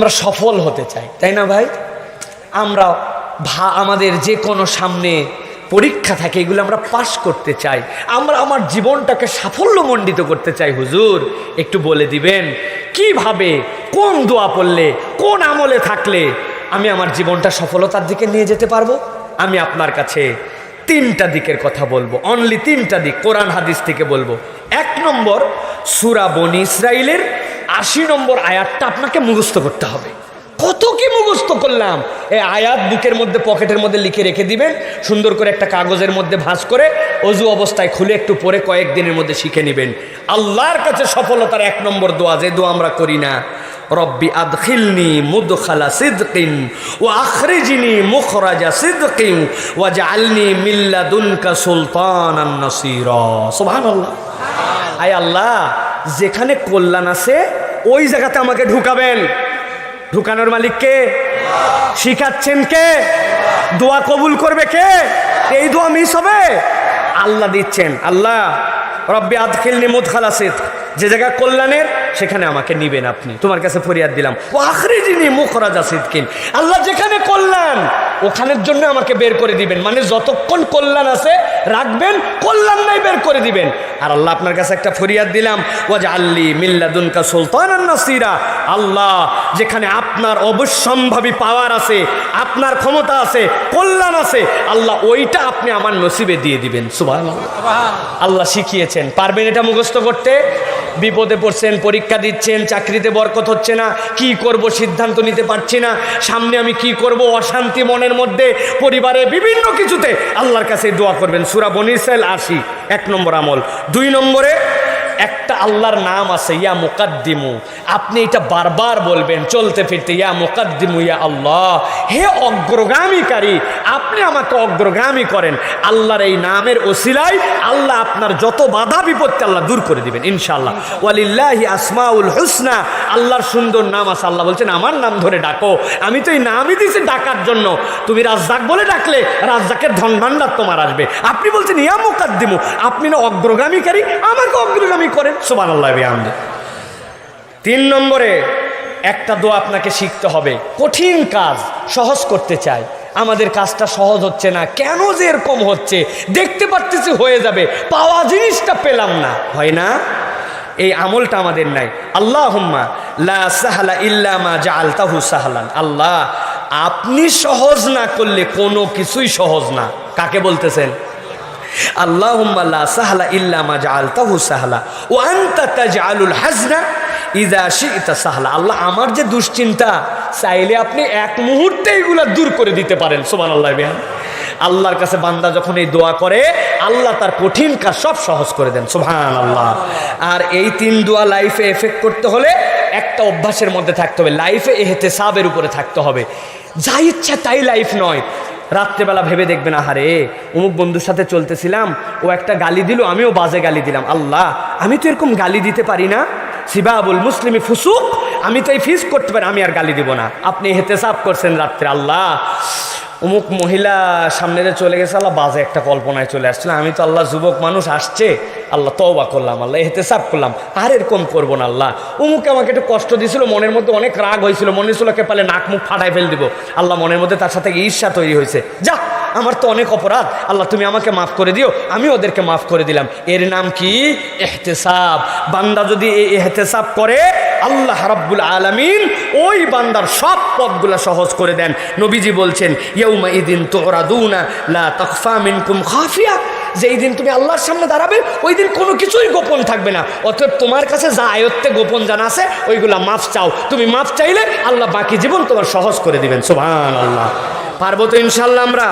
আমরা সফল হতে চাই, তাই না ভাই? আমরা আমাদের যে কোনো সামনে পরীক্ষা থাকে, এগুলো আমরা পাশ করতে চাই। আমরা আমার জীবনটাকে সাফল্যমণ্ডিত করতে চাই। হুজুর একটু বলে দিবেন কিভাবে, কোন দোয়া পড়লে, কোন আমলে থাকলে আমি আমার জীবনটা সফলতার দিকে নিয়ে যেতে পারবো? আমি আপনার কাছে তিনটা দিকের কথা বলবো, অনলি তিনটা দিক, কোরআন হাদিস থেকে বলবো। 1 নম্বর, সূরা বনী ইসরাইলের 80 নম্বর আয়াতটা আপনাকে মুখস্থ করতে হবে। কত কি মুখস্থ করলাম! এই আয়াত বুকের মধ্যে, পকেটের মধ্যে লিখে রেখে দিবেন, সুন্দর করে একটা কাগজের মধ্যে ভাঁজ করে অজু অবস্থায় খুলে একটু পরে কয়েকদিনের মধ্যে শিখে নেবেন। আল্লাহর কাছে সফলতার 1 নম্বর দোয়া, যে দোয়া আমরা করি না, রব্বি আদখিলনি মুদখালা সিদকিন ওয়া আখরিজনি মুখরাজা সিদকিন ওয়াজআলনি মিন লাদুনকা সুলতানান নাসীরা। সুবহানাল্লাহ। আয় আল্লাহ, যেখানে কল্যাণ আছে ওই জায়গাতে আমাকে ঢুকাবেন। ঢুকানোর মালিক কে? শিখাচ্ছেন কে? দোয়া কবুল করবে কে? এই দোয়া মিস হবে? আল্লাহ দিচ্ছেন। আল্লাহ রব্বি আদখিলনি মুদখালা সিদক, যে জায়গা কল্যাণের সেখানে আমাকে নিবেন আপনি, তোমার কাছে ফরিয়াদ দিলাম। ও আখরিজনি মুখরাজা সিদকিন, আল্লাহ যেখানে কল্যাণ ওখানের জন্য আমাকে বের করে দিবেন। মানে যতক্ষণ কল্যাণ আছে রাখবেন, কল্যাণ নাই বের করে দিবেন। আর আল্লাহ আপনার কাছে একটা ফরিয়াদ দিলাম, ওয়াজআলনি মিন লাদুনকা সুলতানান নাসীরা, আল্লাহ যেখানে আপনার অবশ্যম্ভাবী পাওয়ার আছে, আপনার ক্ষমতা আছে, কল্যাণ আছে, আল্লাহ ওইটা আপনি আমার নসিবে দিয়ে দিবেন। সুবহানাল্লাহ। আল্লাহ শিখিয়েছেন, পারবেন এটা মুখস্থ করতে? বিপদে পড়ছেন, পরীক্ষা দিচ্ছেন, চাকরিতে বরকত হচ্ছে না, কি করব সিদ্ধান্ত নিতে পারছি না, সামনে আমি কি করব, অশান্তি মনের মধ্যে, পরিবারে বিভিন্ন কিছুতে, আল্লাহর কাছে দোয়া করবেন। সূরা বনী ইসরাইল 80, 1 নম্বর আমল। 2 নম্বরে একটা আল্লাহর নাম আছে, ইয়া মুকাদ্দিমু, আপনি এটা বারবার বলবেন চলতে ফিরতে, ইয়া মুকাদ্দিমু ইয়া আল্লাহ, হে অগ্রগামীকারী, আপনি আমাকে অগ্রগামী করেন। আল্লাহর এই নামের ওসিলায় আল্লাহ আপনার যত বাধা বিপত্তি আল্লাহ দূর করে দিবেন ইনশাআল্লাহ। ওয়ালিল্লাহি আসমাউল হুসনা, আল্লাহর সুন্দর নাম আছে। আল্লাহ বলছেন আমার নাম ধরে ডাকো, আমি তো এই নামই দিয়েছি ডাকার জন্য। তুমি রাজ্জাক বলে ডাকলে রাজ্জাকের ধন ভাণ্ডার তোমার আসবে। আপনি বলছেন ইয়া মুকাদ্দিমু, আপনি না অগ্রগামীকারী, আমাকে অগ্রগামী করেন। সুবহানাল্লাহ বিহামদি। 3 নম্বরে একটা দোয়া আপনাকে শিখতে হবে। কঠিন কাজ সহজ করতে চাই, আমাদের কাজটা সহজ হচ্ছে না, কেন যে এরকম হচ্ছে? দেখতে পাচ্ছি হয়ে যাবে, পাওয়া জিনিসটা পেলাম না, হয় না? এই আমলটা আমাদের নাই। আল্লাহুম্মা লা সাহলা ইল্লা মা জাআলতাহু সাহলান, আল্লাহ আপনি সহজ না করলে কোনো কিছুই সহজ না। কাকে বলতেছেন? আল্লাহুম্মা লা সাহলা ইল্লা মা জাআলতাহু সাহলা ওয়া আনতা তাজআলুল হাজনা ইযা শি'তা সাহলা। আল্লাহ আমার যে দুশ্চিন্তা, চাইলে আপনি এক মুহূর্তে এগুলা দূর করে দিতে পারেন। সুবহানাল্লাহ। আল্লাহর কাছে বান্দা যখন এই দোয়া করে, আল্লাহ তার কঠিন কাজ সব সহজ করে দেন। সুবহানাল্লাহ। আর এই 3 দোয়া লাইফে এফেক্ট করতে হলে একটা অভ্যাসের মধ্যে থাকতে হবে, লাইফে ইহতিসাবের উপরে থাকতে হবে। যা ইচ্ছা তাই লাইফ নয়। রাত্রেবেলা ভেবে দেখবেন, আহারে অমুক বন্ধুর সাথে চলতেছিলাম, ও একটা গালি দিল, আমিও বাজে গালি দিলাম, আল্লাহ আমি তো এরকম গালি দিতে পারি না, সিবাবুল মুসলিমি ফুসুক, আমি তো এই ফিস করতে পারি, আমি আর গালি দিব না। আপনি ইহতিসাব করছেন রাত্রে, আল্লাহ অমুক মহিলা সামনে যে চলে গেছে, আল্লাহ বাজে একটা কল্পনায় চলে আসছিল, আমি তো আল্লাহ যুবক মানুষ আসছে, আল্লাহ তওবা করলাম, আল্লাহ ইহতিসাব করলাম, আর এরকম করবো না। আল্লাহ অমুকে আমাকে একটু কষ্ট দিয়েছিল, মনের মধ্যে অনেক রাগ হয়েছিল, মনে হয়েছিল কে পালে নাক মুখ ফাটাই ফেল দিব, আল্লাহ মনের মধ্যে তার সাথে ঈর্ষা তৈরি হয়েছে, যা আমার তো অনেক অপরাধ, আল্লাহ তুমি আমাকে মাফ করে দিও, আমি ওদেরকে মাফ করে দিলাম। এর নাম কি? ইহতিসাব। বান্দা যদি এই ইহতিসাব করে, আল্লাহ রাব্বুল আলামিন ওই বান্দার সব পথগুলো সহজ করে দেন। নবীজি বলছেন, ইয়াউমা ইদিন তুরাদুনা লা তাখফা মিনকুম খাফিয়া, যেই দিন তুমি আল্লাহর সামনে দাঁড়াবে, ওই দিন কোনো কিছুই গোপন থাকবে না। অতএব তোমার কাছে যা আয়ত্তে গোপন জানা আছে ওইগুলা মাফ চাও, তুমি মাফ চাইলে আল্লাহ বাকি জীবন তোমার সহজ করে দিবেন। সুবহানাল্লাহ। পারবো তো ইনশাআল্লাহ আমরা?